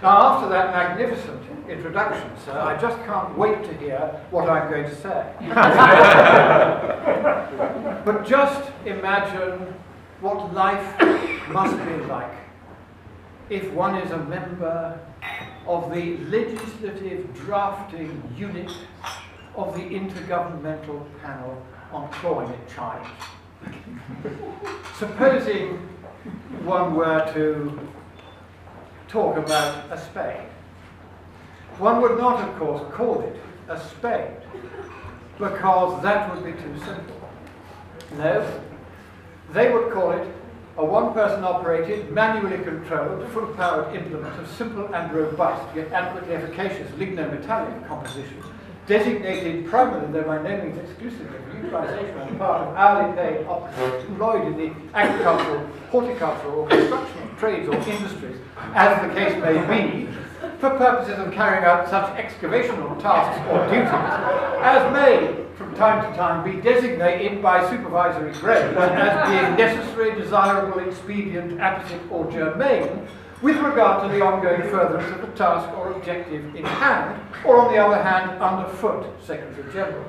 Now, after that magnificent introduction, sir, I just can't wait to hear what I'm going to say. But just imagine what life must be like if one is a member of the legislative drafting unit of the Intergovernmental Panel on Climate Change. Supposing one were to talk about a spade. One would not, of course, call it a spade, because that would be too simple. No, they would call it a one-person operated, manually controlled, full-powered implement of simple and robust, yet adequately efficacious lignometallic composition, designated primarily, though by no means exclusively, for utilisation on the part of hourly paid operatives employed in the agricultural, horticultural, or construction trades or industries, as the case may be, for purposes of carrying out such excavational tasks or duties as may, from time to time, be designated by supervisory grades as being necessary, desirable, expedient, apposite, or germane, with regard to the ongoing furtherance of the task or objective in hand, or on the other hand, underfoot, Secretary General.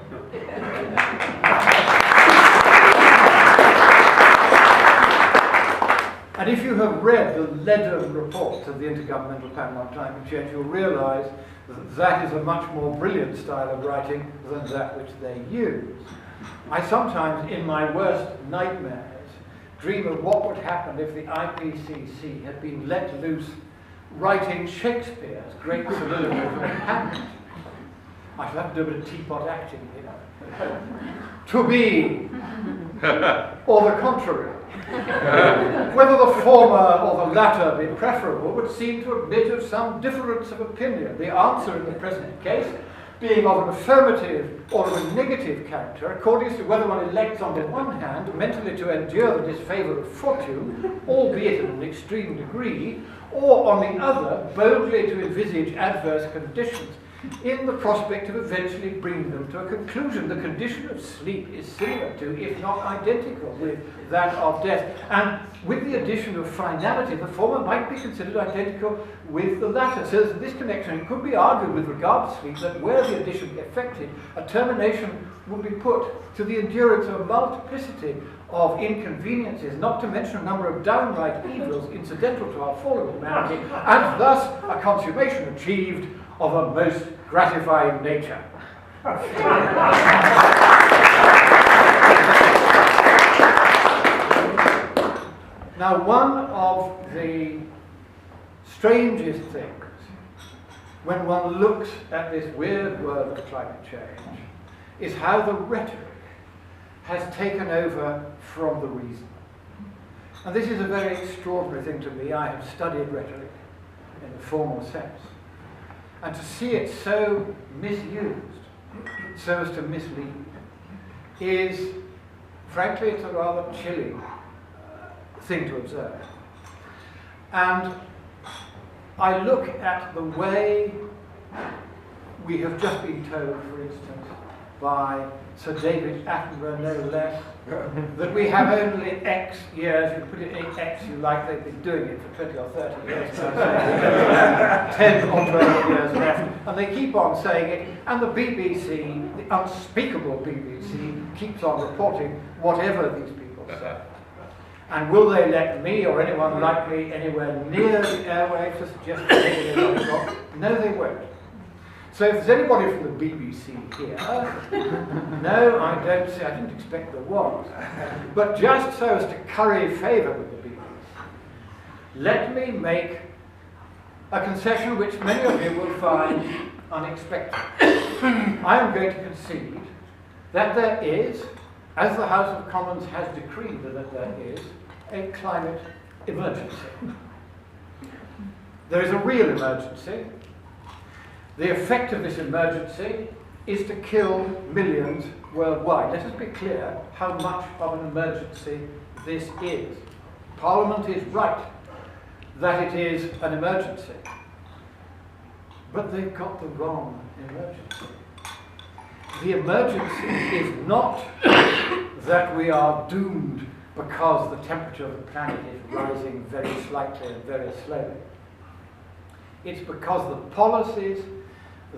And if you have read the leaden reports of the Intergovernmental Panel on Climate Change, you'll realise that that is a much more brilliant style of writing than that which they use. I sometimes, in my worst nightmares, dream of what would happen if the IPCC had been let loose writing Shakespeare's great soliloquy from Hamlet. I should have to do a bit of teapot acting, you know. To be, or the contrary. Whether the former or the latter be preferable would seem to admit of some difference of opinion. The answer in the present case being of an affirmative or of a negative character, according to whether one elects on the one hand mentally to endure the disfavour of fortune, albeit in an extreme degree, or on the other boldly to envisage adverse conditions in the prospect of eventually bringing them to a conclusion. The condition of sleep is similar to, if not identical with, that of death. And with the addition of finality, the former might be considered identical with the latter. So in this connection, it could be argued with regard to sleep that where the addition effected, a termination would be put to the endurance of a multiplicity of inconveniences, not to mention a number of downright evils incidental to our fallen humanity, and thus a consummation achieved of a most gratifying nature. Now, one of the strangest things when one looks at this weird world of climate change is how the rhetoric has taken over from the reason. And this is a very extraordinary thing to me. I have studied rhetoric in a formal sense. And to see it so misused, so as to mislead, is, frankly, it's a rather chilling thing to observe. And I look at the way we have just been told, for instance, by Sir David Attenborough, no less, that we have only X years, you put it in X you like, they've been doing it for 20 or 30 years, 10 or 12 years left, and they keep on saying it, and the BBC, the unspeakable BBC, keeps on reporting whatever these people say. And will they let me or anyone like me anywhere near the airwaves to suggest that they will? No, they won't. So if there's anybody from the BBC here, no, I don't see, I didn't expect there was, but just so as to curry favour with the BBC, let me make a concession which many of you will find unexpected. I am going to concede that there is, as the House of Commons has decreed that there is, a climate emergency. There is a real emergency. The effect of this emergency is to kill millions worldwide. Let us be clear how much of an emergency this is. Parliament is right that it is an emergency, but they've got the wrong emergency. The emergency is not that we are doomed because the temperature of the planet is rising very slightly and very slowly. It's because the policies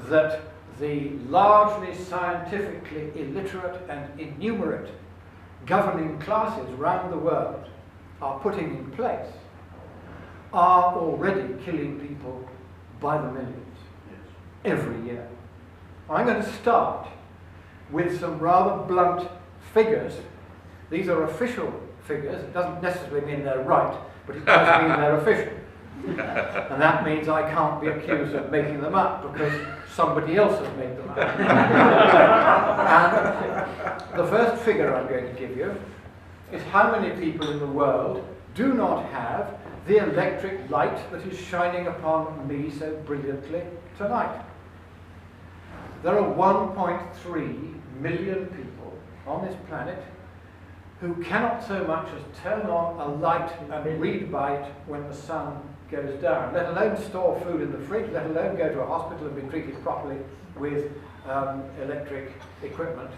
that the largely scientifically illiterate and innumerate governing classes around the world are putting in place are already killing people by the millions every year. I'm going to start with some rather blunt figures. These are official figures. It doesn't necessarily mean they're right, but it does mean they're official. And that means I can't be accused of making them up because somebody else has made them up. And the first figure I'm going to give you is how many people in the world do not have the electric light that is shining upon me so brilliantly tonight. There are 1.3 million people on this planet who cannot so much as turn on a light and read by it when the sun goes down, let alone store food in the fridge, let alone go to a hospital and be treated properly with electric equipment.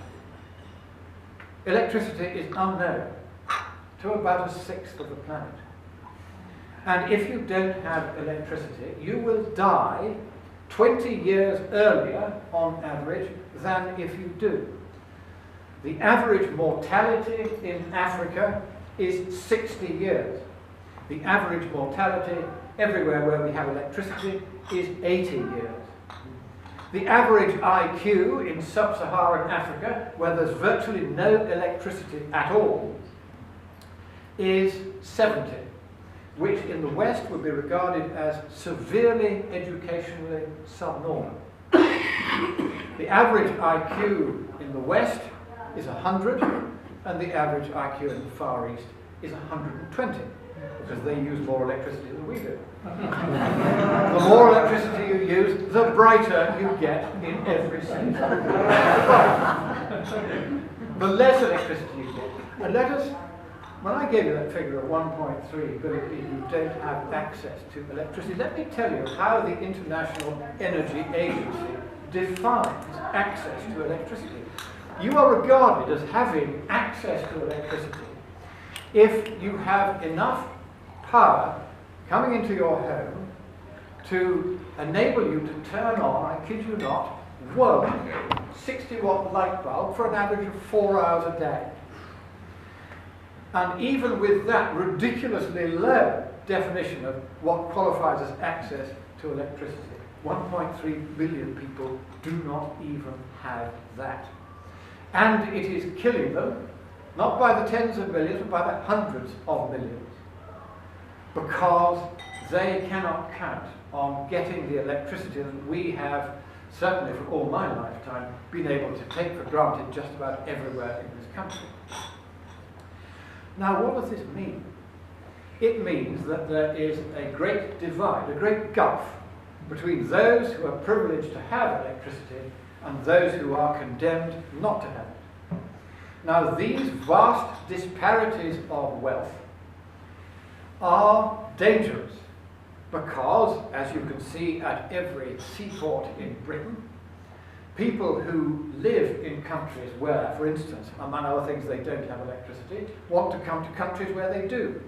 Electricity is unknown to about 1/6 of the planet. And if you don't have electricity, you will die 20 years earlier on average than if you do. The average mortality in Africa is 60 years. The average mortality everywhere where we have electricity is 80 years. The average IQ in sub-Saharan Africa, where there's virtually no electricity at all, is 70, which in the West would be regarded as severely educationally subnormal. The average IQ in the West is 100, and the average IQ in the Far East is 120, because they use more electricity than we do. The more electricity you use, the brighter you get in every sense. The less electricity you get. And let us, when I gave you that figure of 1.3 billion people who don't have access to electricity, let me tell you how the International Energy Agency defines access to electricity. You are regarded as having access to electricity if you have enough power coming into your home to enable you to turn on, I kid you not, one 60-watt light bulb for an average of 4 hours a day. And even with that ridiculously low definition of what qualifies as access to electricity, 1.3 billion people do not even have that. And it is killing them, not by the tens of millions, but by the hundreds of millions, because they cannot count on getting the electricity that we have, certainly for all my lifetime, been able to take for granted just about everywhere in this country. Now, what does this mean? It means that there is a great divide, a great gulf between those who are privileged to have electricity and those who are condemned not to have it. Now, these vast disparities of wealth are dangerous because, as you can see at every seaport in Britain, people who live in countries where, for instance, among other things, they don't have electricity, want to come to countries where they do.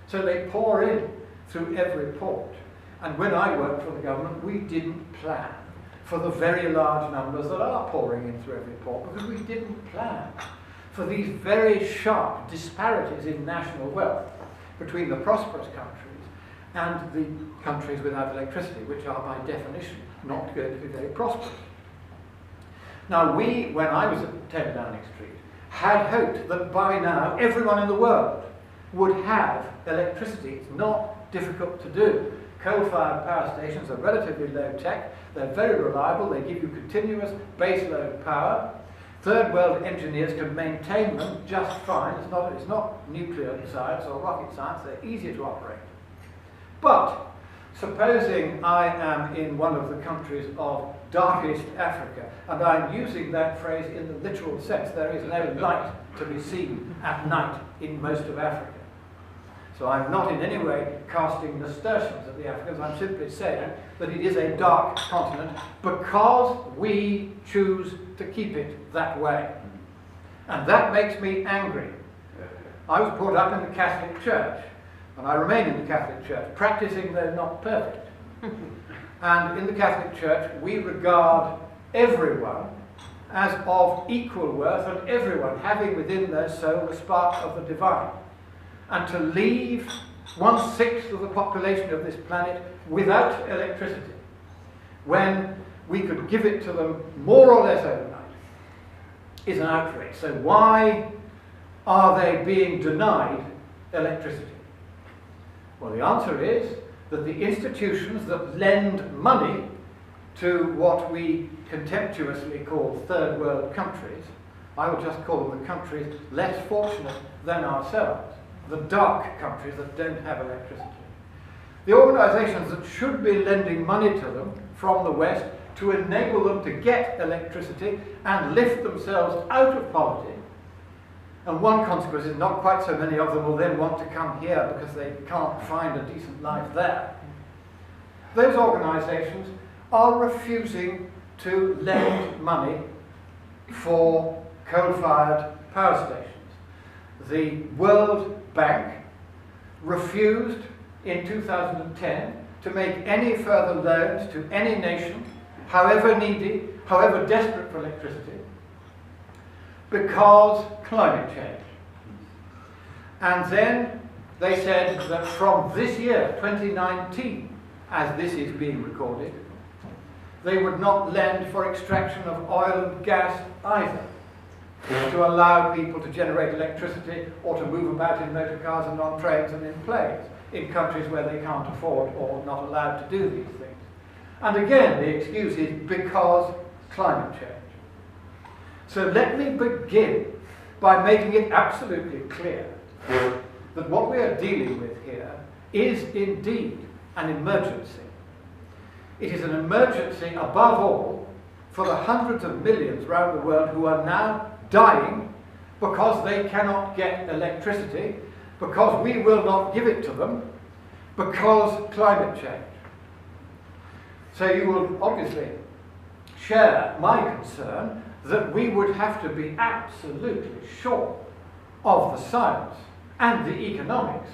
So they pour in through every port. And when I worked for the government, we didn't plan for the very large numbers that are pouring in through every port, because we didn't plan for these very sharp disparities in national wealth between the prosperous countries and the countries without electricity, which are by definition not going to be very prosperous. Now, we, when I was at 10 Downing Street, had hoped that by now everyone in the world would have electricity. It's not difficult to do. Coal-fired power stations are relatively low tech, they're very reliable, they give you continuous baseload power. Third world engineers can maintain them just fine. It's not nuclear science or rocket science, they're easier to operate. But supposing I am in one of the countries of darkest Africa, and I'm using that phrase in the literal sense, there is no light to be seen at night in most of Africa. So I'm not in any way casting nasturtiums at the Africans, I'm simply saying that it is a dark continent because we choose to keep it that way. And that makes me angry. I was brought up in the Catholic Church, and I remain in the Catholic Church, practicing though not perfect. And in the Catholic Church, we regard everyone as of equal worth, and everyone having within their soul the spark of the divine. And to leave 1/6 of the population of this planet without electricity, when we could give it to them more or less overnight, is an outrage. So why are they being denied electricity? Well, the answer is that the institutions that lend money to what we contemptuously call third world countries, I would just call them the countries less fortunate than ourselves, the dark countries that don't have electricity. The organisations that should be lending money to them from the West to enable them to get electricity and lift themselves out of poverty. And one consequence is not quite so many of them will then want to come here because they can't find a decent life there. Those organisations are refusing to lend money for coal-fired power stations. The World Bank refused in 2010 to make any further loans to any nation, however needy, however desperate for electricity, because climate change. And then they said that from this year, 2019, as this is being recorded, they would not lend for extraction of oil and gas either, to allow people to generate electricity or to move about in motor cars and on trains and in planes in countries where they can't afford or not allowed to do these things. And again, the excuse is because climate change. So let me begin by making it absolutely clear that what we are dealing with here is indeed an emergency. It is an emergency above all for the hundreds of millions around the world who are now dying because they cannot get electricity, because we will not give it to them, because climate change. So you will obviously share my concern that we would have to be absolutely sure of the science and the economics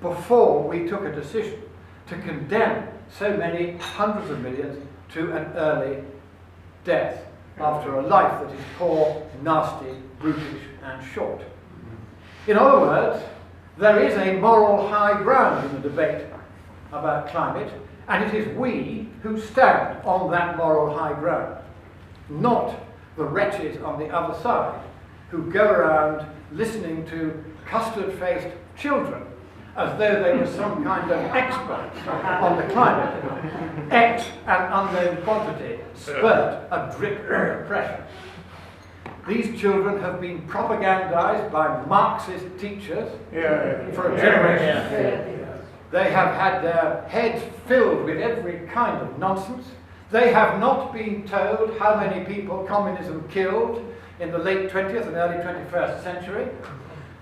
before we took a decision to condemn so many hundreds of millions to an early death after a life that is poor, nasty, brutish and short. In other words, there is a moral high ground in the debate about climate, and it is we who stand on that moral high ground, not the wretches on the other side who go around listening to custard-faced children as though they were some kind of experts on the climate. X, an unknown quantity, spurt, a drip of pressure. These children have been propagandized by Marxist teachers for a generation. They have had their heads filled with every kind of nonsense. They have not been told how many people communism killed in the late 20th and early 21st century.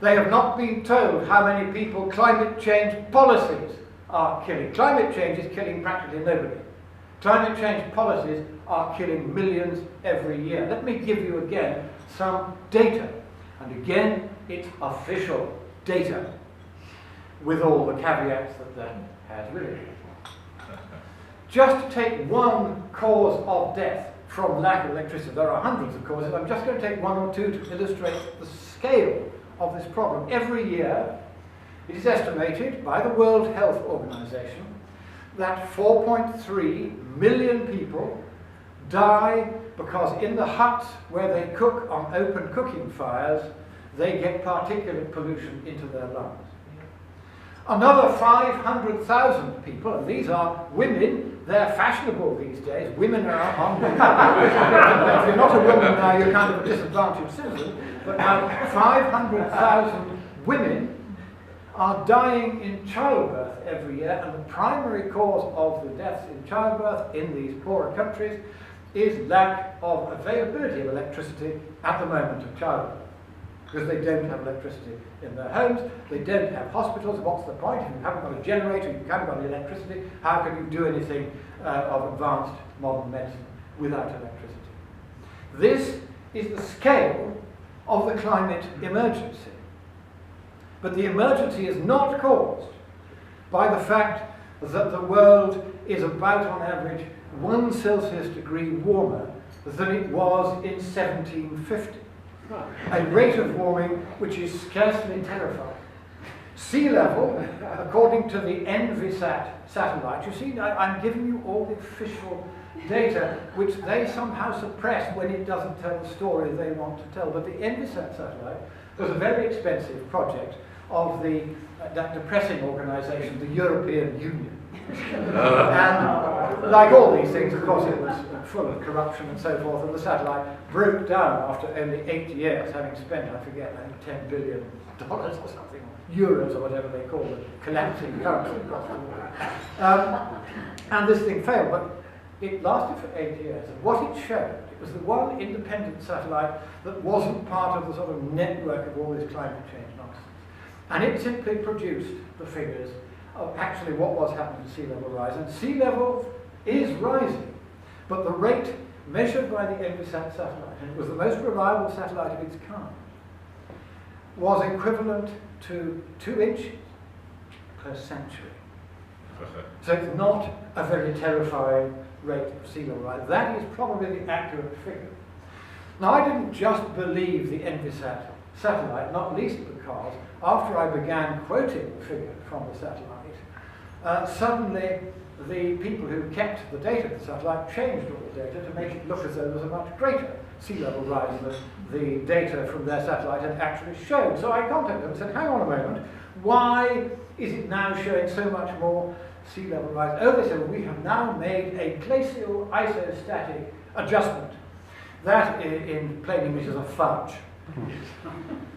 They have not been told how many people climate change policies are killing. Climate change is killing practically nobody. Climate change policies are killing millions every year. Let me give you again some data. And again, it's official data, with all the caveats that that has with it. Just to take one cause of death from lack of electricity, there are hundreds of causes. I'm just going to take one or two to illustrate the scale of this problem. Every year, it is estimated by the World Health Organization that 4.3 million people die because in the huts where they cook on open cooking fires, they get particulate pollution into their lungs. Another 500,000 people, and these are women, they're fashionable these days, women are on women. If you're not a woman now, you're kind of a disadvantaged citizen, but now 500,000 women are dying in childbirth every year, and the primary cause of the deaths in childbirth in these poorer countries is lack of availability of electricity at the moment of childbirth. Because they don't have electricity in their homes, they don't have hospitals. What's the point? If you haven't got a generator, you haven't got electricity, how can you do anything of advanced modern medicine without electricity? This is the scale of the climate emergency. But the emergency is not caused by the fact that the world is about, on average, 1 Celsius degree warmer than it was in 1750. A rate of warming which is scarcely terrifying. Sea level, according to the Envisat satellite, you see, I'm giving you all the official data which they somehow suppress when it doesn't tell the story they want to tell. But the Envisat satellite was a very expensive project of that depressing organisation, the European Union. And like all these things, of course, it was full of corruption and so forth, and the satellite broke down after only 8 years, having spent, I forget, $10 billion or something, euros or whatever they call it, collapsing currency across the world. And this thing failed, but it lasted for 8 years, and what it showed, it was the one independent satellite that wasn't part of the sort of network of all this climate change nonsense. And it simply produced the figures of actually what was happening to sea level rise. And sea level is rising, but the rate measured by the Envisat satellite, and it was the most reliable satellite of its kind, was equivalent to 2 inches per century. So it's not a very terrifying rate of sea level rise. That is probably the accurate figure. Now, I didn't just believe the Envisat satellite, not least because after I began quoting the figure from the satellite, suddenly the people who kept the data of the satellite changed all the data to make it look as though there was a much greater sea level rise than the data from their satellite had actually shown. So I contacted them and said, hang on a moment, why is it now showing so much more sea level rise? Oh, they said, well, we have now made a glacial isostatic adjustment. That, in plain English, is a fudge.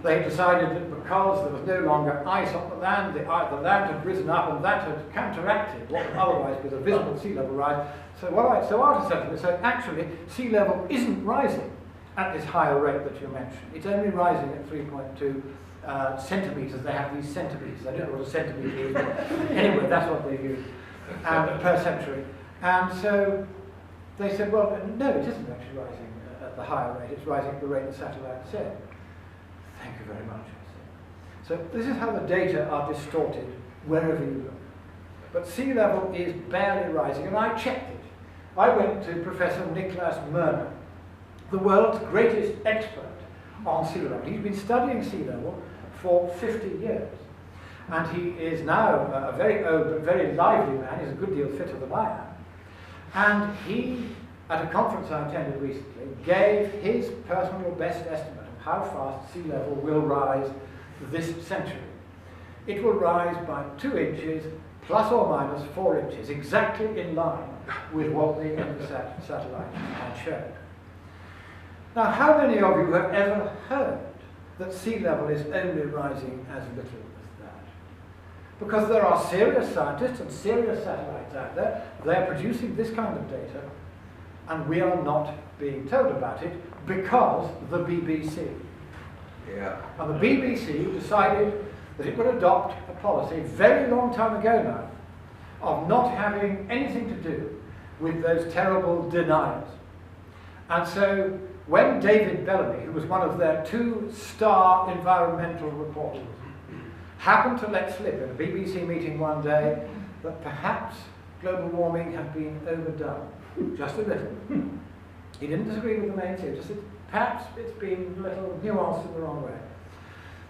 They decided that because there was no longer ice on the land had risen up and that had counteracted what would otherwise be the visible sea level rise. So after settling, so actually sea level isn't rising at this higher rate that you mentioned. It's only rising at 3.2 centimetres. They have these centimetres. I don't know what a centimetre is, but anyway, that's what they use per century. And so they said, well, no, it isn't actually rising at the higher rate. It's rising at the rate the satellite said. Thank you very much, I said. So this is how the data are distorted wherever you look. But sea level is barely rising, and I checked it. I went to Professor Nicholas Murner, the world's greatest expert on sea level. He's been studying sea level for 50 years. And he is now a very old but very lively man. He's a good deal fitter than I am. And he, at a conference I attended recently, gave his personal best estimate of how fast sea level will rise this century. It will rise by 2 inches, plus or minus 4 inches, exactly in line with what the Envisat satellite had showed. Now, how many of you have ever heard that sea level is only rising as little as that? Because there are serious scientists and serious satellites out there. They're producing this kind of data, and we are not being told about it because the BBC. Yeah. And the BBC decided that it would adopt a policy very long time ago now of not having anything to do with those terrible deniers. And so when David Bellamy, who was one of their 2-star environmental reporters, happened to let slip in a BBC meeting one day that perhaps global warming had been overdone, just a little. He didn't disagree with the main theory, just said perhaps it's been a little nuanced in the wrong way.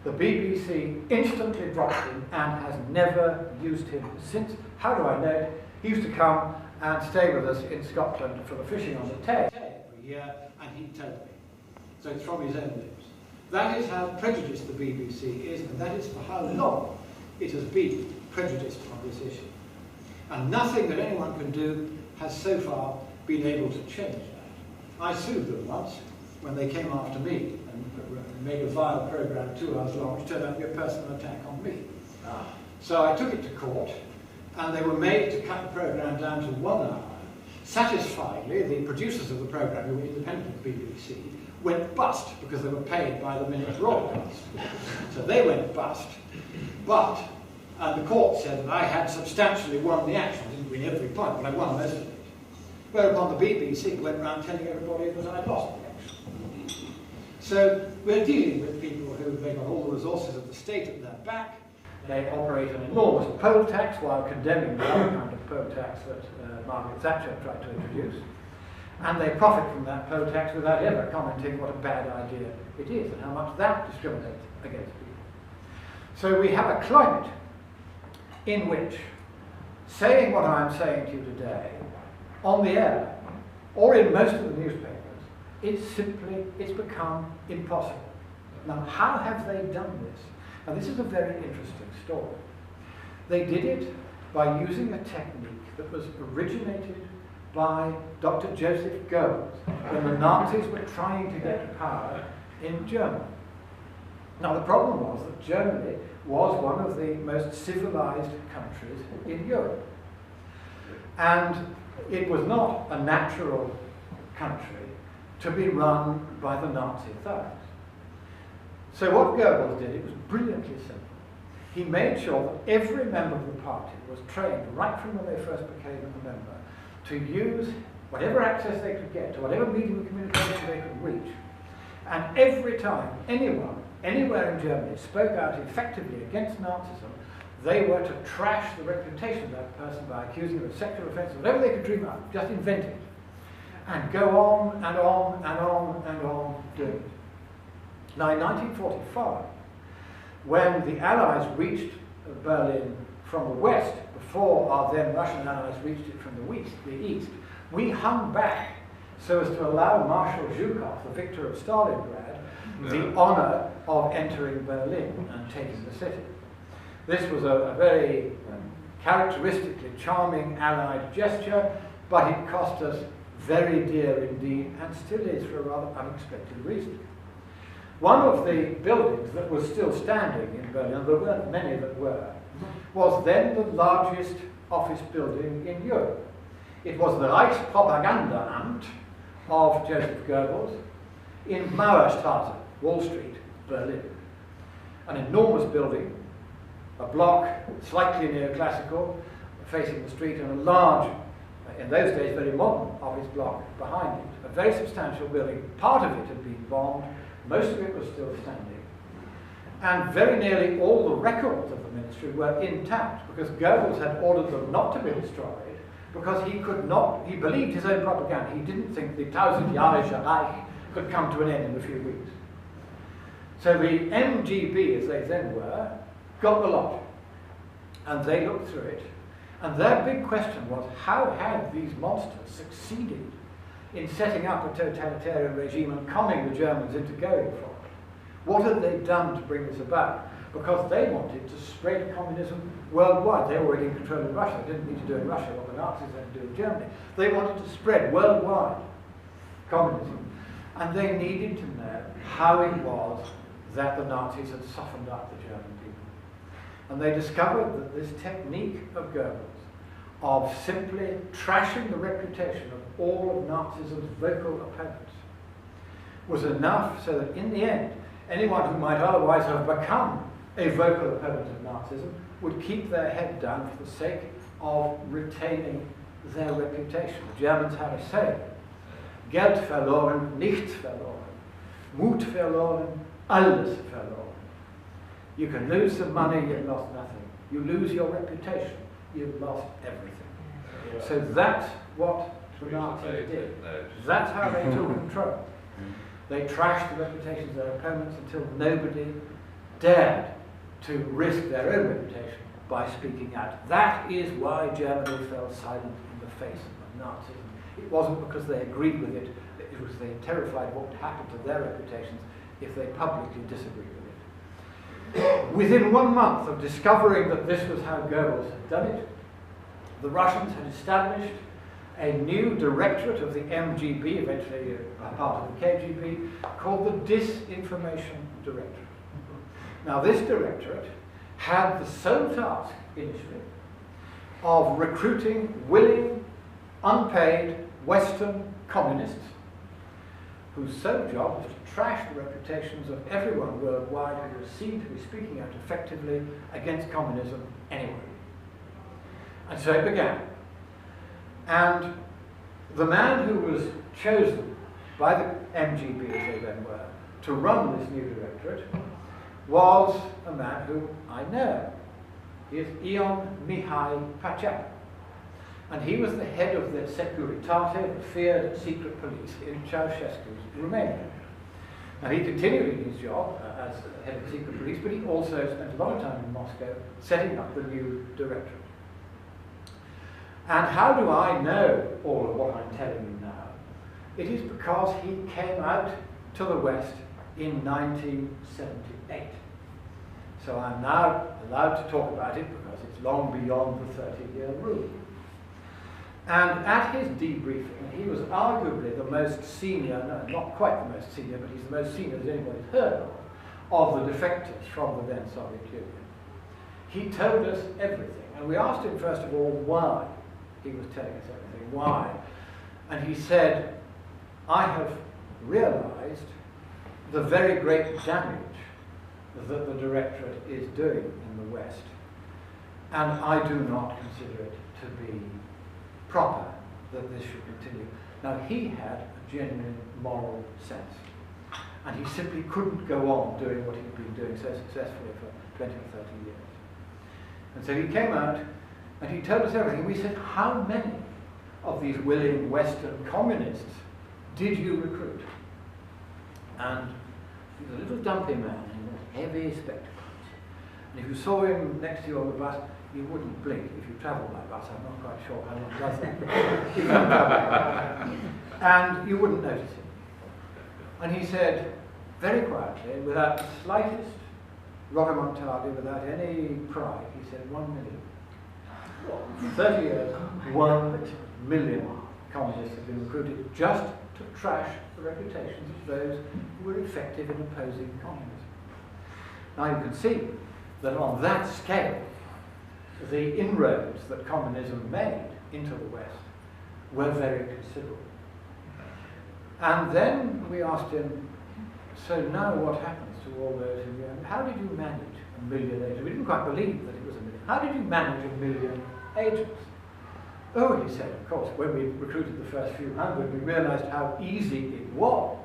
The BBC instantly dropped him and has never used him since. How do I know it? He used to come and stay with us in Scotland for the fishing on the Tay every year, and he'd tell me. So it's from his own lips. That is how prejudiced the BBC is, and that is for how long it has been prejudiced on this issue. And nothing that anyone can do has so far been able to change that. I sued them once when they came after me and made a vile programme 2 hours long, which turned out to be a personal attack on me. So I took it to court, and they were made to cut the programme down to 1 hour. Satisfiedly, the producers of the programme, who were independent of the BBC, went bust because they were paid by the minute broadcast. So they went bust. But the court said that I had substantially won the action. I didn't win every point, but I won most of it. Whereupon the BBC went around telling everybody that I'd lost the action. So we're dealing with people who, they've got all the resources of the state at their back. They operate an enormous poll tax while condemning the other kind of poll tax that Margaret Thatcher tried to introduce. And they profit from that poll tax without ever commenting what a bad idea it is and how much that discriminates against people. So we have a climate in which saying what I'm saying to you today on the air or in most of the newspapers, it's become impossible. Now, how have they done this? Now, this is a very interesting story. They did it by using a technique that was originated by Dr. Joseph Goebbels when the Nazis were trying to get power in Germany. Now, the problem was that Germany was one of the most civilized countries in Europe. And it was not a natural country to be run by the Nazi thugs. So what Goebbels did, it was brilliantly simple. He made sure that every member of the party was trained right from when they first became a member to use whatever access they could get to whatever medium of communication they could reach. And every time anyone, anywhere in Germany, spoke out effectively against Nazism, they were to trash the reputation of that person by accusing him of sexual offences, whatever they could dream up, just invent it. And go on and on and on and on doing it. Now, in 1945, when the Allies reached Berlin from the west, before our then Russian allies reached it from the east, we hung back so as to allow Marshal Zhukov, the victor of Stalingrad, the honor of entering Berlin and taking the city. This was a very characteristically charming Allied gesture, but it cost us very dear indeed, and still is for a rather unexpected reason. One of the buildings that was still standing in Berlin, there weren't many that were, was then the largest office building in Europe. It was the Reichspropagandaamt of Joseph Goebbels in Mauerstraße, Wall Street, Berlin. An enormous building, a block slightly neoclassical, facing the street, and a large, in those days very modern office block behind it. A very substantial building. Part of it had been bombed, most of it was still standing. And very nearly all the records of the ministry were intact, because Goebbels had ordered them not to be destroyed, because he believed his own propaganda. He didn't think the Tausendjährige Reich could come to an end in a few weeks. So the MGB, as they then were, got the lot. And they looked through it. And their big question was, how had these monsters succeeded in setting up a totalitarian regime and conning the Germans into going for it? What had they done to bring this about? Because they wanted to spread communism worldwide. They were already in control of Russia. They didn't need to do in Russia what the Nazis had to do in Germany. They wanted to spread worldwide communism. And they needed to know how it was that the Nazis had softened up the German people. And they discovered that this technique of Goebbels, of simply trashing the reputation of all of Nazism's vocal opponents, was enough so that in the end, anyone who might otherwise have become a vocal opponent of Nazism would keep their head down for the sake of retaining their reputation. The Germans had a saying, Geld verloren, nichts verloren. Mut verloren, alles verloren. You can lose some money, you've lost nothing. You lose your reputation, you've lost everything. Yeah. So that's what the Nazis did. That's how they took control. They trashed the reputations of their opponents until nobody dared to risk their own reputation by speaking out. That is why Germany fell silent in the face of Nazism. It wasn't because they agreed with it, it was they terrified what would happen to their reputations if they publicly disagreed with it. Within 1 month of discovering that this was how Goebbels had done it, the Russians had established a new directorate of the MGB, eventually a part of the KGB, called the Disinformation Directorate. Now, this directorate had the sole task, initially, of recruiting willing, unpaid Western communists whose sole job was to trash the reputations of everyone worldwide who was seen to be speaking out effectively against communism anyway. And so it began. And the man who was chosen by the MGB, as they then were, to run this new directorate was a man whom I know. is Ion Mihai Pachap. And he was the head of the Securitate, the feared secret police in Ceausescu's Romania. And he continued in his job as head of the secret police, but he also spent a lot of time in Moscow setting up the new directorate. And how do I know all of what I'm telling you now? It is because he came out to the West in 1978. So I'm now allowed to talk about it because it's long beyond the 30-year rule. And at his debriefing, he was arguably the most senior, no, not quite the most senior, but he's the most senior that anybody's heard of the defectors from the then Soviet Union. He told us everything, and we asked him first of all why he was telling us everything, why. And he said, I have realized the very great damage that the Directorate is doing in the West, and I do not consider it to be proper that this should continue. Now, he had a genuine moral sense, and he simply couldn't go on doing what he'd been doing so successfully for 20 or 30 years. And so he came out and he told us everything. We said, how many of these willing Western communists did you recruit? And he was a little dumpy man in heavy spectacles. And if you saw him next to you on the bus, you wouldn't blink. If you travel by bus, I'm not quite sure how one does that. And you wouldn't notice him. And he said, very quietly, without the slightest rodomontade, without any pride, he said, 1 million. In 30 years, 1 million communists have been recruited just to trash the reputations of those who were effective in opposing communism. Now you can see that on that scale, the inroads that communism made into the West were very considerable. And then we asked him, so now what happens to all those who, how did you manage 1 million agents? We didn't quite believe that it was 1 million. How did you manage 1 million agents? Oh, he said, of course, when we recruited the first few hundred, we realized how easy it was.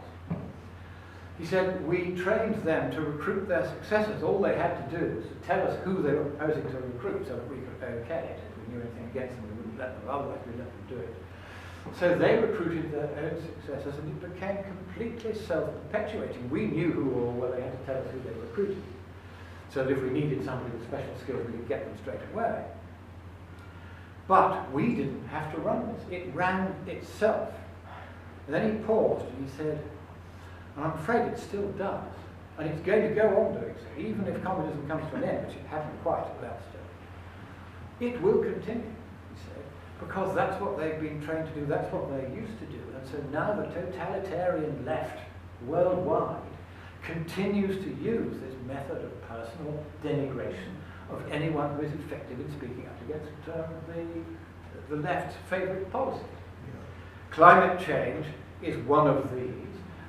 He said, we trained them to recruit their successors. All they had to do was to tell us who they were proposing to recruit so that we could okay it. If we knew anything against them, we wouldn't let them, otherwise we let them do it. So they recruited their own successors, and it became completely self-perpetuating. We knew who or well, they had to tell us who they recruited. So that if we needed somebody with special skills, we could get them straight away. But we didn't have to run this. It ran itself. And then he paused and he said, and I'm afraid it still does. And it's going to go on doing so, even if communism comes to an end, which it hasn't quite well still. It will continue, he said, because that's what they've been trained to do, that's what they used to do. And so now the totalitarian left worldwide continues to use this method of personal denigration of anyone who is effective in speaking up against the left's favourite policy. Climate change is one of these,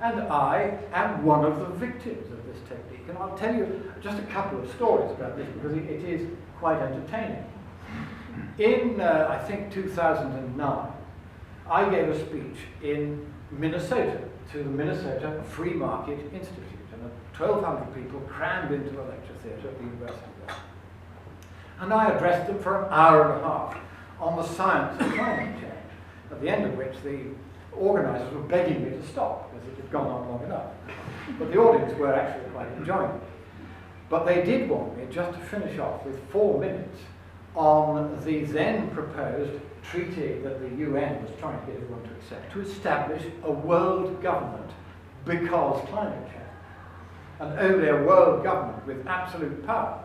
and I am one of the victims of this technique. And I'll tell you just a couple of stories about this because it is quite entertaining. In, I think, 2009, I gave a speech in Minnesota to the Minnesota Free Market Institute, and 1,200 people crammed into a lecture theatre at the university there. And I addressed them for an hour and a half on the science of climate change, at the end of which the organisers were begging me to stop because it had gone on long enough. But the audience were actually quite enjoying it. But they did want me just to finish off with 4 minutes on the then proposed treaty that the UN was trying to get everyone to accept, to establish a world government because climate change. And only a world government with absolute power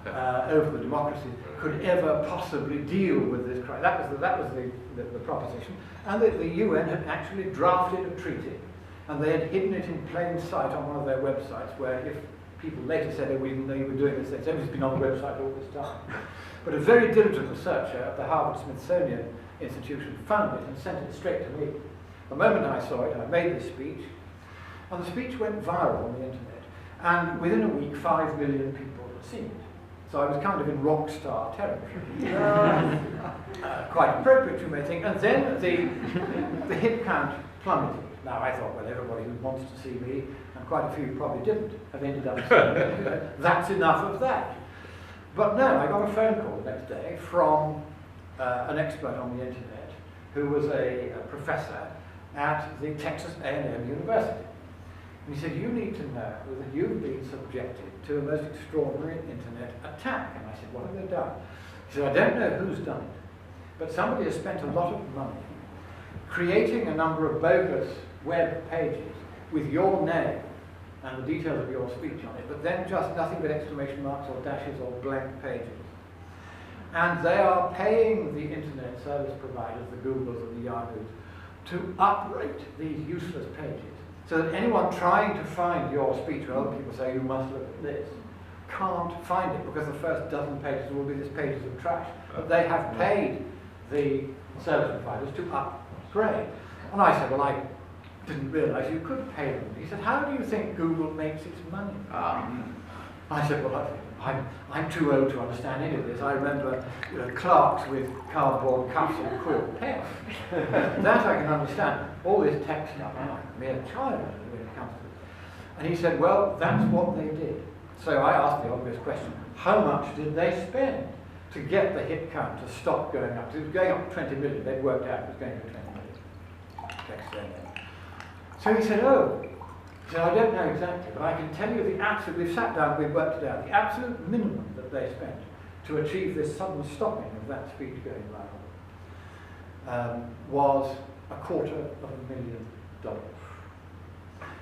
over the democracies could ever possibly deal with this crisis. That was the proposition. And the UN had actually drafted a treaty, and they had hidden it in plain sight on one of their websites, where if people later said, oh, we didn't know you were doing this, they'd say, it's been on the website all this time. But a very diligent researcher at the Harvard-Smithsonian Institution found it and sent it straight to me. The moment I saw it, I made this speech, and the speech went viral on the internet. And within a week, 5 million people had seen it. So I was kind of in rock star territory. Quite appropriate, you may think. And then the hit count plummeted. Now I thought, well, everybody who wants to see me, and quite a few probably didn't, have ended up saying, that's enough of that. But no, I got a phone call the next day from an expert on the internet who was a professor at the Texas A&M University. And he said, you need to know that you've been subjected to a most extraordinary internet attack. And I said, what have they done? He said, I don't know who's done it, but somebody has spent a lot of money creating a number of bogus web pages with your name and the details of your speech on it, but then just nothing but exclamation marks or dashes or blank pages. And they are paying the internet service providers, the Googles and the Yahoos, to uprate these useless pages, so that anyone trying to find your speech, where other people say you must look at this, can't find it, because the first dozen pages will be these pages of trash. But they have paid the service providers to upgrade. And I said, well, I didn't realise you could pay them. He said, how do you think Google makes its money? I said, well, I'm too old to understand any of this. I remember clerks with cardboard cuffs and quill pens. That I can understand. All this tech stuff, I'm a mere child when it comes to it. And he said, well, that's what they did. So I asked the obvious question, how much did they spend to get the hit count to stop going up? It was going up to 20 million. They'd worked out it was going to 20 million. So he said, oh. He said, I don't know exactly, but I can tell you the absolute, we've sat down, we've worked it out, the absolute minimum that they spent to achieve this sudden stopping of that speech going viral was $250,000.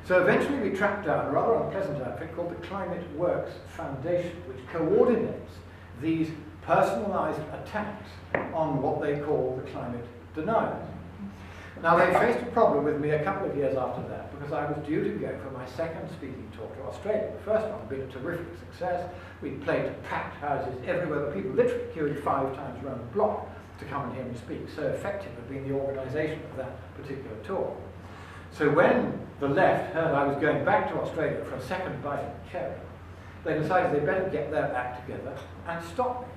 So eventually we tracked down a rather unpleasant outfit called the Climate Works Foundation, which coordinates these personalised attacks on what they call the climate deniers. Now, they faced a problem with me a couple of years after that, because I was due to go for my second speaking tour to Australia. The first one had been a terrific success. We'd played to packed houses everywhere. The people literally queued 5 times around the block to come and hear me speak. So effective had been the organisation of that particular tour. So when the left heard I was going back to Australia for a second bite of the cherry, they decided they'd better get their act together and stop me.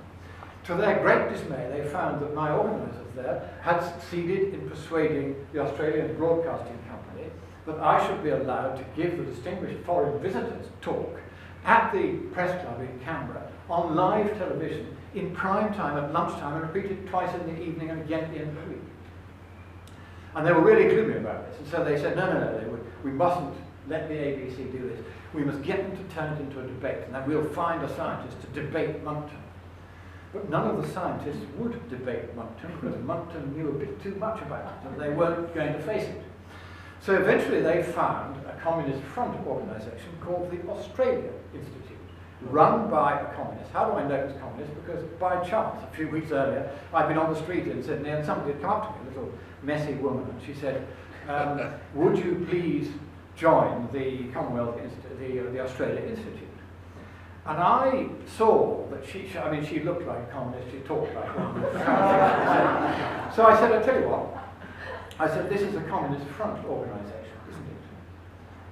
To their great dismay, they found that my organisers there had succeeded in persuading the Australian Broadcasting Company that I should be allowed to give the distinguished foreign visitors talk at the press club in Canberra on live television in prime time at lunchtime and repeated twice in the evening and again at the end of the week. And they were really gloomy about this, and so they said, no, we mustn't let the ABC do this. We must get them to turn it into a debate, and then we'll find a scientist to debate Monckton. But none of the scientists would debate Monckton, because Monckton knew a bit too much about it, and they weren't going to face it. So eventually they found a Communist Front organisation called the Australia Institute, run by a communist. How do I know it was communist? Because by chance, a few weeks earlier, I'd been on the street in Sydney, and somebody had come up to me, a little messy woman, and she said, would you please join the Commonwealth Institute, the Australia Institute? And I saw that she looked like a communist, she talked like one. So I said, I tell you what, I said, this is a Communist Front organisation, isn't it?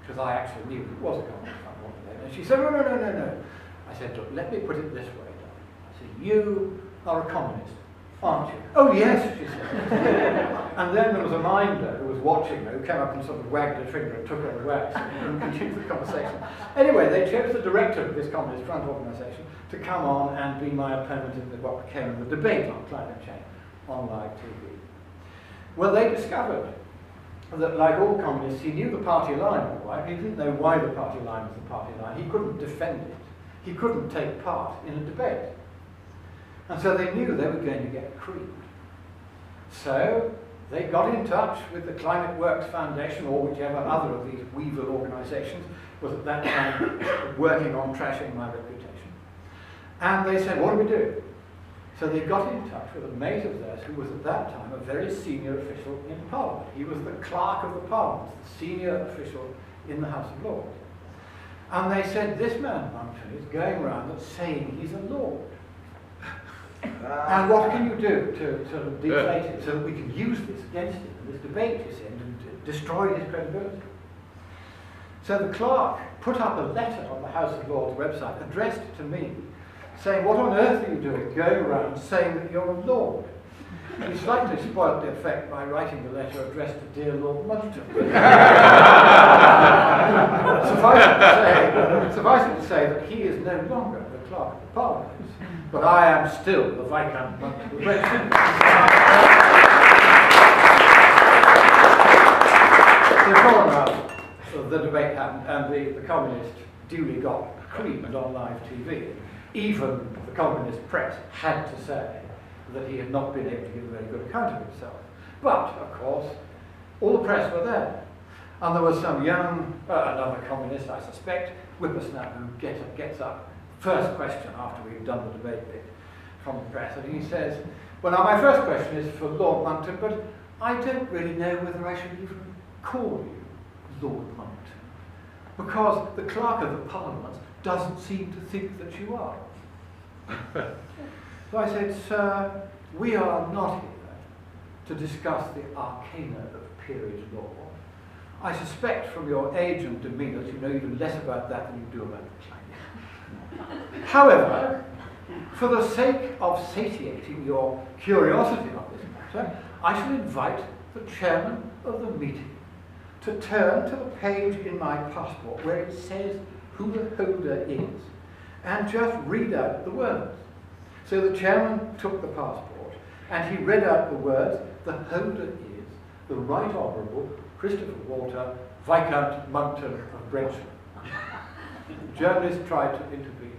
Because I actually knew it was a Communist Front organisation. And she said, no. I said, look, let me put it this way, darling. I said, you are a communist, aren't you? Oh, yes, she said. And then there was a minder who was watching her, who came up and sort of wagged her finger and took her wax and continued the conversation. Anyway, they chose the director of this Communist Front organisation to come on and be my opponent in what became the debate on climate change on live TV. Well, they discovered that, like all communists, he knew the party line all right. He didn't know why the party line was the party line. He couldn't defend it. He couldn't take part in a debate. And so they knew they were going to get creamed. So they got in touch with the Climate Works Foundation, or whichever other of these weevil organisations was at that time working on trashing my reputation. And they said, what do we do? So they got in touch with a mate of theirs who was at that time a very senior official in Parliament. He was the clerk of the Parliament, the senior official in the House of Lords. And they said, this man, Monckton, is going around and saying he's a lord. And what can you do to sort of deflate it so that we can use this against him in this debate, you see, and destroy his credibility? So the clerk put up a letter on the House of Lords website addressed to me, saying, what on earth are you doing going around saying that you're a lord? He slightly spoiled the effect by writing the letter addressed to dear Lord Monckton. Suffice it to say that he is no longer the clerk of the Parliament. But I am still the Viscount Monckton of Brenchley. So sure enough, the debate happened, and the communist duly got creamed on live TV. Even the communist press had to say that he had not been able to give a very good account of himself. But, of course, all the press were there. And there was some young, another communist, I suspect, whippersnapper who gets up, first question after we've done the debate bit from the press, and he says, well, now my first question is for Lord Monckton, but I don't really know whether I should even call you Lord Monckton, because the Clerk of the Parliament doesn't seem to think that you are. So I said, sir, we are not here to discuss the arcana of peerage law. I suspect from your age and demeanour that you know even less about that than you do about the climate. However, for the sake of satiating your curiosity on this matter, I shall invite the chairman of the meeting to turn to the page in my passport where it says who the holder is, and just read out the words. So the chairman took the passport, and he read out the words, the holder is the Right Honourable Christopher Walter, Viscount Monckton of Brenchley. The journalist tried to intervene.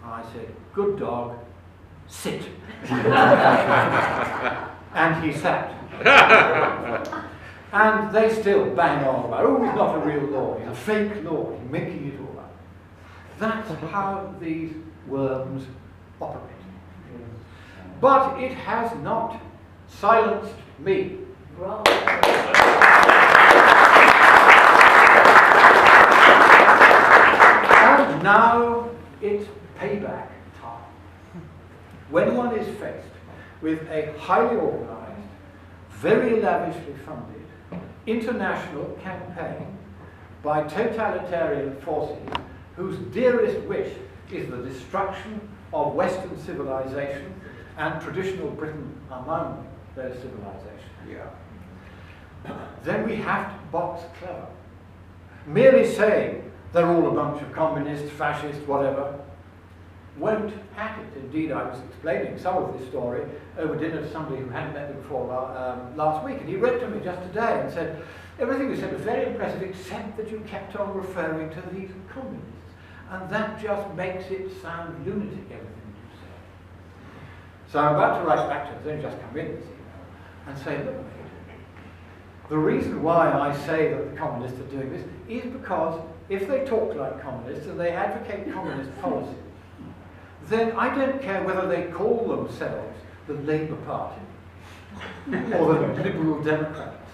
I said, good dog, sit. And he sat. And they still bang on about, oh, he's not a real lord, he's a fake lord, he's making it all up. That's how these worms operate. But it has not silenced me. And now it's payback time. When one is faced with a highly organised, very lavishly funded, international campaign by totalitarian forces whose dearest wish is the destruction of Western civilization and traditional Britain among those civilizations. Yeah. Then we have to box clever. Merely saying they're all a bunch of communists, fascists, whatever, won't hack it. Indeed, I was explaining some of this story over dinner to somebody who hadn't met me before last week, and he read to me just today and said, everything you said was very impressive, except that you kept on referring to these communists. And that just makes it sound lunatic, everything you say. So I'm about to write back to him, then just come in this email, and say, look, mate, the reason why I say that the communists are doing this is because if they talk like communists and they advocate communist policies, then I don't care whether they call themselves the Labour Party or the Liberal Democrats.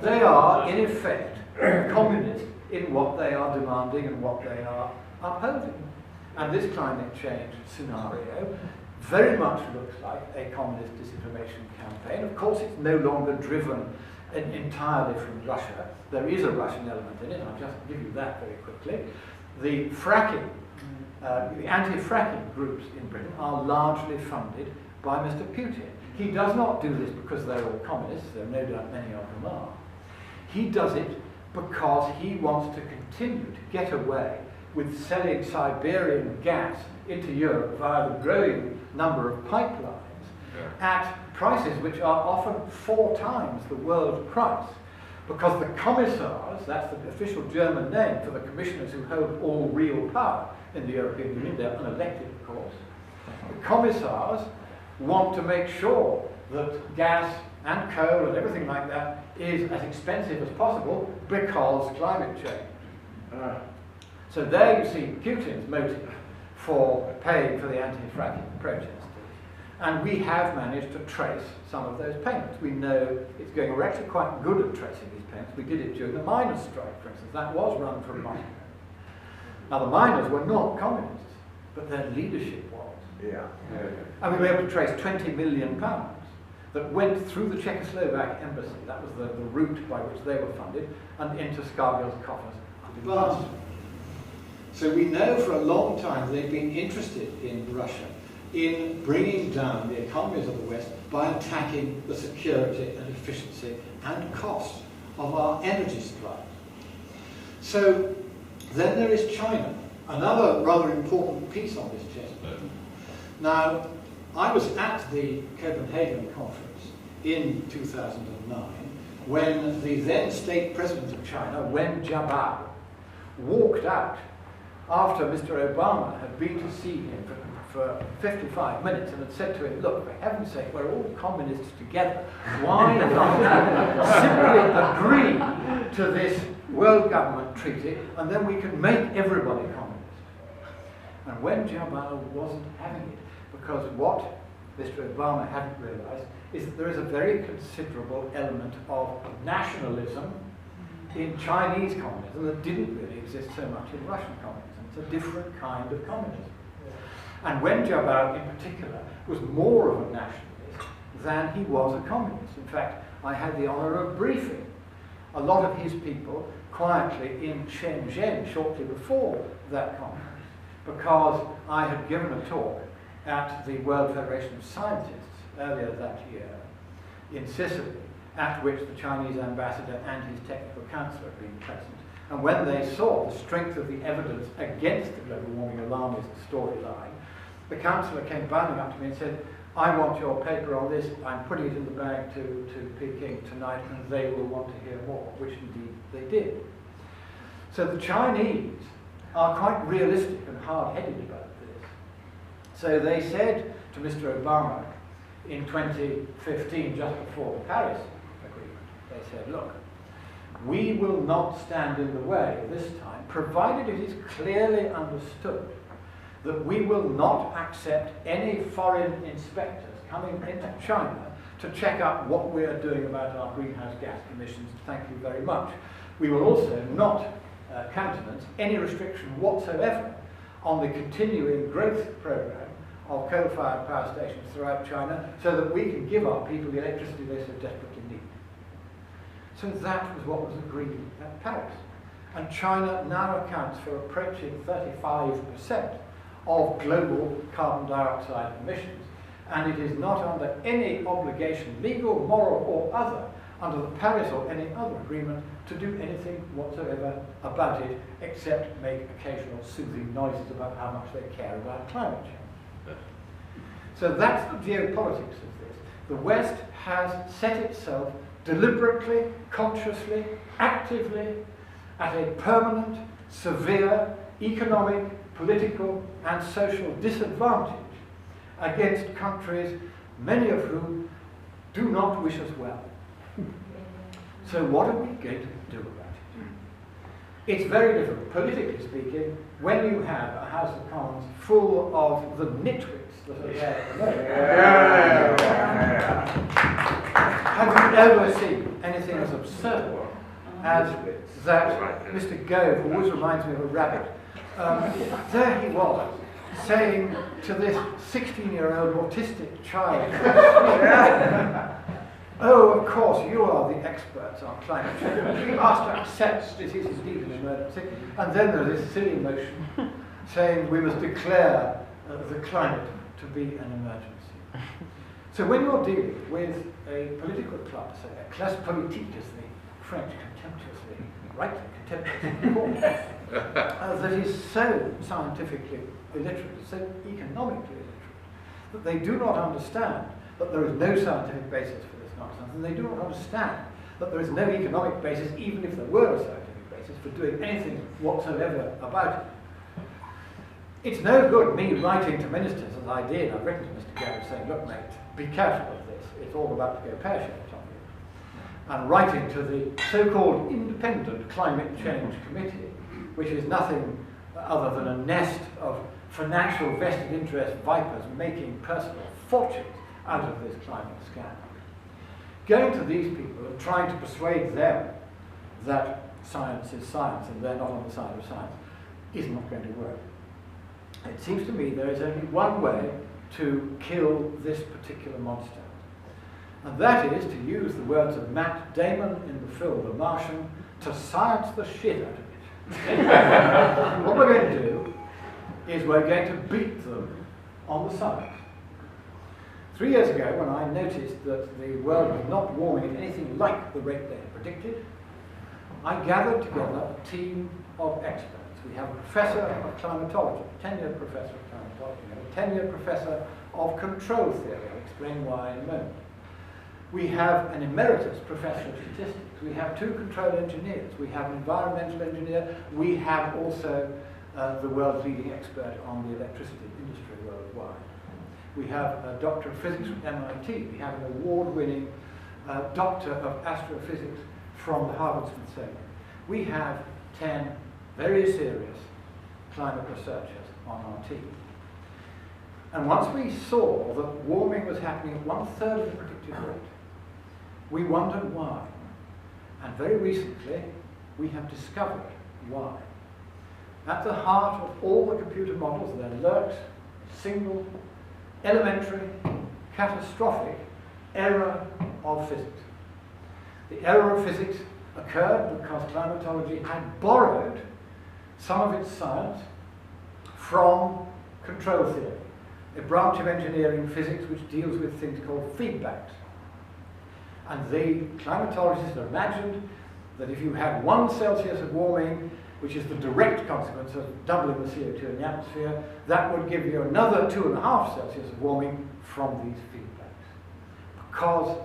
They are, in effect, communist in what they are demanding and what they are upholding. And this climate change scenario very much looks like a communist disinformation campaign. Of course, it's no longer driven entirely from Russia. There is a Russian element in it. I'll just give you that very quickly. The fracking, the anti-fracking groups in Britain are largely funded by Mr. Putin. He does not do this because they're all communists, though no doubt many of them are. He does it because he wants to continue to get away with selling Siberian gas into Europe via the growing number of pipelines at prices which are often 4 times the world price. Because the commissars, that's the official German name for the commissioners who hold all real power in the European Union, they're unelected of course, the commissars want to make sure that gas and coal and everything like that is as expensive as possible because climate change. So there you see Putin's motive for paying for the anti-fracking protesters. And we have managed to trace some of those payments. We know it's going, we're actually quite good at tracing these payments. We did it during the miners' strike, for instance. That was run from Moscow. Now the miners were not communists, but their leadership was. Yeah. And we were able to trace £20 million that went through the Czechoslovak embassy. That was the route by which they were funded, and into Skarbel's coffers. So we know for a long time they've been interested in Russia in bringing down the economies of the West by attacking the security and efficiency and cost of our energy supply. So then there is China. another rather important piece on this chessboard. Now, I was at the Copenhagen conference in 2009 when the then state president of China, Wen Jiabao, walked out after Mr. Obama had been to see him for 55 minutes and had said to him, look, for heaven's sake, we're all communists together. Why not simply agree to this world government treaty and then we can make everybody communist? And Wen Jiabao wasn't having it, because what Mr. Obama hadn't realized is that there is a very considerable element of nationalism in Chinese communism that didn't really exist so much in Russian communism. It's a different kind of communism. And Wen Jiabao in particular was more of a nationalist than he was a communist. In fact, I had the honor of briefing a lot of his people quietly in Shenzhen shortly before that conference, because I had given a talk at the World Federation of Scientists earlier that year in Sicily, at which the Chinese ambassador and his technical counsellor had been present. And when they saw the strength of the evidence against the global warming alarmist storyline, the counsellor came bounding up to me and said, I want your paper on this, I'm putting it in the bag to Peking tonight and they will want to hear more, which indeed they did. So the Chinese are quite realistic and hard-headed about this. So they said to Mr. Obama in 2015, just before the Paris Agreement, they said, look, we will not stand in the way this time, provided it is clearly understood that we will not accept any foreign inspectors coming into China to check out what we are doing about our greenhouse gas emissions. Thank you very much. We will also not countenance any restriction whatsoever on the continuing growth program of coal-fired power stations throughout China so that we can give our people the electricity they so desperately need. So that was what was agreed at Paris. And China now accounts for approaching 35% of global carbon dioxide emissions. And it is not under any obligation, legal, moral or other, under the Paris or any other agreement to do anything whatsoever about it except make occasional soothing noises about how much they care about climate change. So that's the geopolitics of this. The West has set itself deliberately, consciously, actively at a permanent, severe economic, political and social disadvantage against countries, many of whom do not wish us well. So what are we going to do about it? It's very difficult, politically speaking, when you have a House of Commons full of the nitwits that are there at the moment. Have you ever seen anything as absurd as that Mr. Gove, who always reminds me of a rabbit, there he was, saying to this 16-year-old autistic child, oh, of course, you are the experts on climate change. You must accept this is indeed an emergency. And then there's this silly motion saying we must declare the climate to be an emergency. So when you're dealing with a political class, a classe politique, as the French contemptuously, rightly contemptuously call it, that is so scientifically illiterate, so economically illiterate, that they do not understand that there is no scientific basis for this nonsense, and they do not understand that there is no economic basis, even if there were a scientific basis, for doing anything whatsoever about it. It's no good me writing to ministers, as I did. I've written to Mr. Garrett saying, look, mate, be careful of this. It's all about to go pear-shaped on you. And writing to the so-called Independent Climate Change Committee, which is nothing other than a nest of financial vested interest vipers making personal fortunes out of this climate scandal. Going to these people and trying to persuade them that science is science and they're not on the side of science is not going to work. It seems to me there is only one way to kill this particular monster. And that is, to use the words of Matt Damon in the film The Martian, to science the shit out of it. What we're going to do is we're going to beat them on the science. 3 years ago, when I noticed that the world was not warming at anything like the rate they had predicted, I gathered together a team of experts We have a professor of climatology, a tenured professor of climatology, and a tenured professor of control theory. I'll explain why in a moment. We have an emeritus professor of statistics. We have 2 control engineers. We have an environmental engineer. We have also the world's leading expert on the electricity industry worldwide. We have a doctor of physics from MIT. We have an award-winning doctor of astrophysics from the Harvard Smithsonian. We have 10 very serious climate researchers on our team. And once we saw that warming was happening at 1/3 of the predicted rate, we wondered why. And very recently, we have discovered why. At the heart of all the computer models, there lurks a single, elementary, catastrophic error of physics. The error of physics occurred because climatology had borrowed some of its science from control theory, a branch of engineering physics which deals with things called feedbacks. And the climatologists imagined that if you had 1 Celsius of warming, which is the direct consequence of doubling the CO2 in the atmosphere, that would give you another 2.5 Celsius of warming from these feedbacks. Because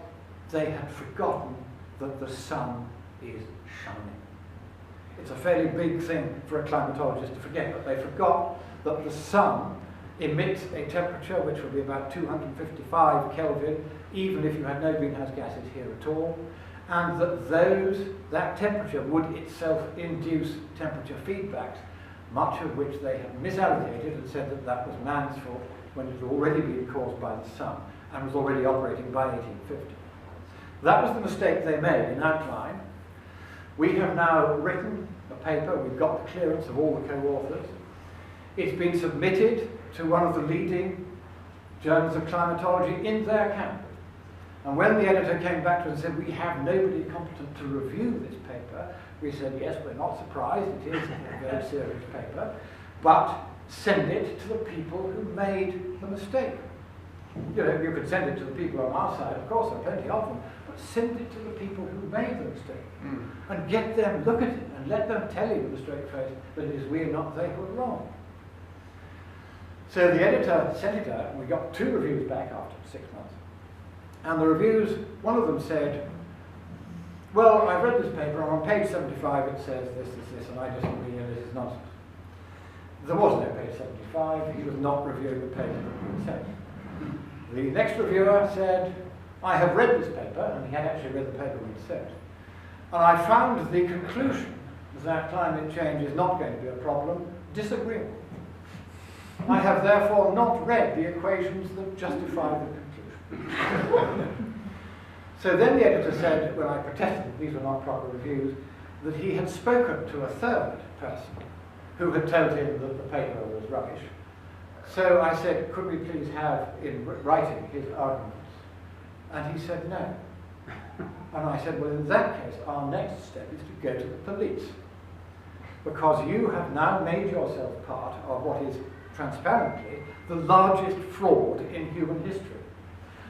they had forgotten that the sun is shining. It's a fairly big thing for a climatologist to forget, but they forgot that the sun emits a temperature which will be about 255 Kelvin, even if you had no greenhouse gases here at all, and that temperature would itself induce temperature feedbacks, much of which they had misallocated and said that that was man's fault when it had already been caused by the sun and was already operating by 1850. That was the mistake they made in outline. We have now written a paper, we've got the clearance of all the co-authors. It's been submitted to one of the leading journals of climatology in their campus. And when the editor came back to us and said, we have nobody competent to review this paper, we said, yes, we're not surprised, it is a very serious paper, but send it to the people who made the mistake. You know, you could send it to the people on our side, of course, there are plenty of them, but send it to the people who made the mistake. And get them, look at it, and let them tell you with a straight face that it is we and not they who are wrong. So the editor sent it out, and we got 2 reviews back after 6 months. And the reviews, one of them said, well, I've read this paper, and on page 75 it says this, and I disagree, and this is nonsense. There was no page 75, he was not reviewing the paper that he said. The next reviewer said, I have read this paper, and he had actually read the paper when he said, and I found the conclusion that climate change is not going to be a problem disagreeable. I have therefore not read the equations that justify the conclusion. So then the editor said, when I protested that these were not proper reviews, that he had spoken to a 3rd person who had told him that the paper was rubbish. So I said, could we please have in writing his arguments? And he said no. And I said, well, in that case, our next step is to go to the police. Because you have now made yourself part of what is transparently the largest fraud in human history.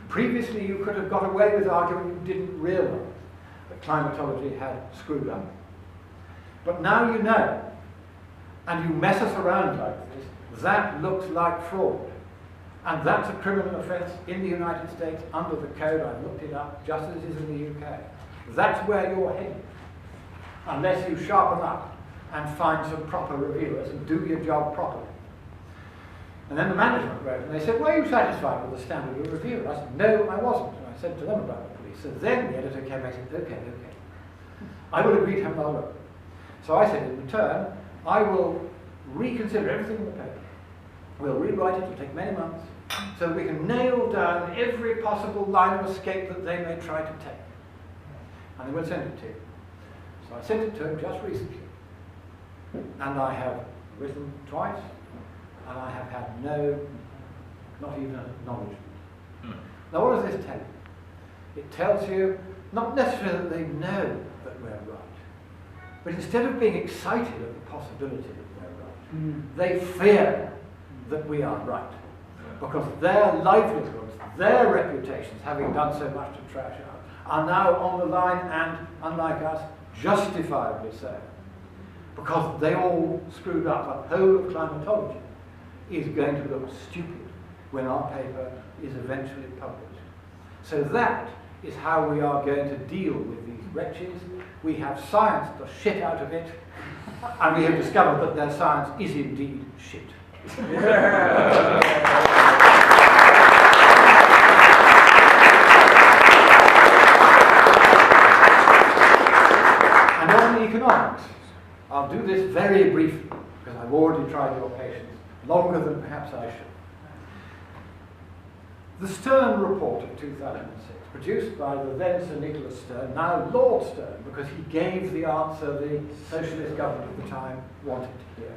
Previously, you could have got away with arguing you didn't realize that climatology had screwed up. But now you know, and you mess us around like this, that looks like fraud. And that's a criminal offence in the United States under the code. I've looked it up, just as it is in the UK. That's where you're heading, unless you sharpen up and find some proper reviewers and do your job properly. And then the management wrote, and they said, were you satisfied with the standard of review? And I said, no, I wasn't. And I said to them about the police. So then the editor came back and said, okay. I will agree to have another look. So I said, in return, I will reconsider everything in the paper. We'll rewrite it, it'll take many months, so that we can nail down every possible line of escape that they may try to take. And they will send it to you. So I sent it to him just recently. And I have written twice, and I have had not even an acknowledgement. Now what does this tell you? It tells you, not necessarily that they know that we're right, but instead of being excited at the possibility that we're right, they fear that we are right. Because their livelihoods, their reputations, having done so much to trash out, are now on the line and, unlike us, justifiably so. because they all screwed up. The whole of climatology is going to look stupid when our paper is eventually published. So that is how we are going to deal with these wretches. We have scienced the shit out of it, and we have discovered that their science is indeed shit. And on the economics, I'll do this very briefly, because I've already tried your patience longer than perhaps I should. The Stern report of 2006, produced by the then Sir Nicholas Stern, now Lord Stern, because he gave the answer the socialist government of the time wanted to hear.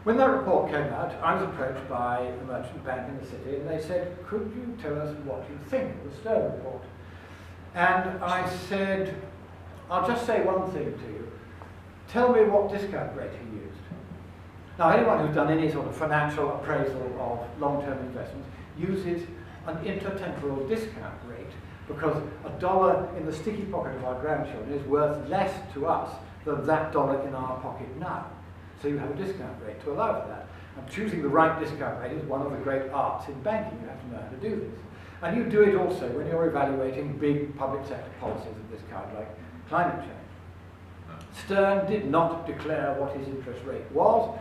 When that report came out, I was approached by a merchant bank in the city, and they said, could you tell us what you think of the Stern report? And I said, I'll just say one thing to you. Tell me what discount rate he used. Now, anyone who's done any sort of financial appraisal of long-term investments uses an intertemporal discount rate, because $1 in the sticky pocket of our grandchildren is worth less to us than that dollar in our pocket now. So you have a discount rate to allow for that. And choosing the right discount rate is one of the great arts in banking. You have to know how to do this. And you do it also when you're evaluating big public sector policies of this kind, like climate change. Stern did not declare what his interest rate was,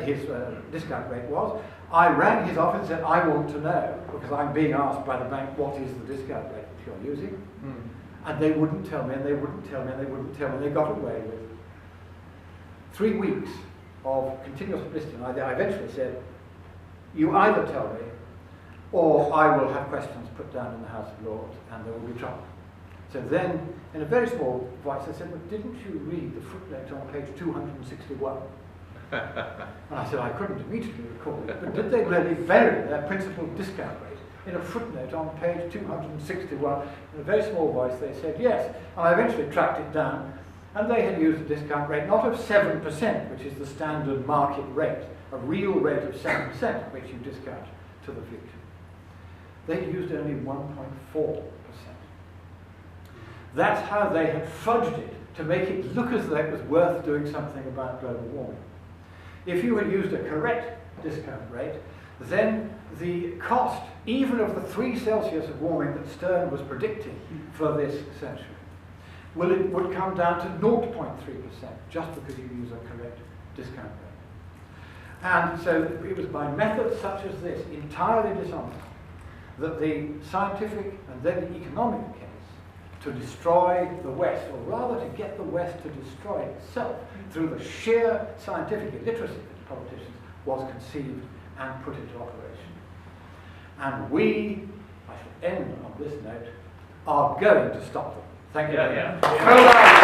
his discount rate was. I rang his office and said, I want to know, because I'm being asked by the bank, what is the discount rate that you're using? And they wouldn't tell me, and they wouldn't tell me, and they wouldn't tell me, and they got away with 3 weeks of continuous publicity. And I eventually said, you either tell me, or I will have questions put down in the House of Lords, and there will be trouble. So then, in a very small voice, I said, well, didn't you read the footnote on page 261? And I said, I couldn't immediately recall it, but did they really vary their principal discount rate in a footnote on page 261? In a very small voice, they said yes. And I eventually tracked it down, and they had used a discount rate not of 7%, which is the standard market rate, a real rate of 7%, which you discount to the future. They used only 1.4%. That's how they had fudged it to make it look as though it was worth doing something about global warming. If you had used a correct discount rate, then the cost, even of the 3 Celsius of warming that Stern was predicting for this century, it would come down to 0.3%, just because you use a correct discount rate. And so it was by methods such as this, entirely dishonest, that the scientific and then the economic case to destroy the West, or rather to get the West to destroy itself through the sheer scientific illiteracy of its politicians, was conceived and put into operation. And we, I shall end on this note, are going to stop them. Thank you very much.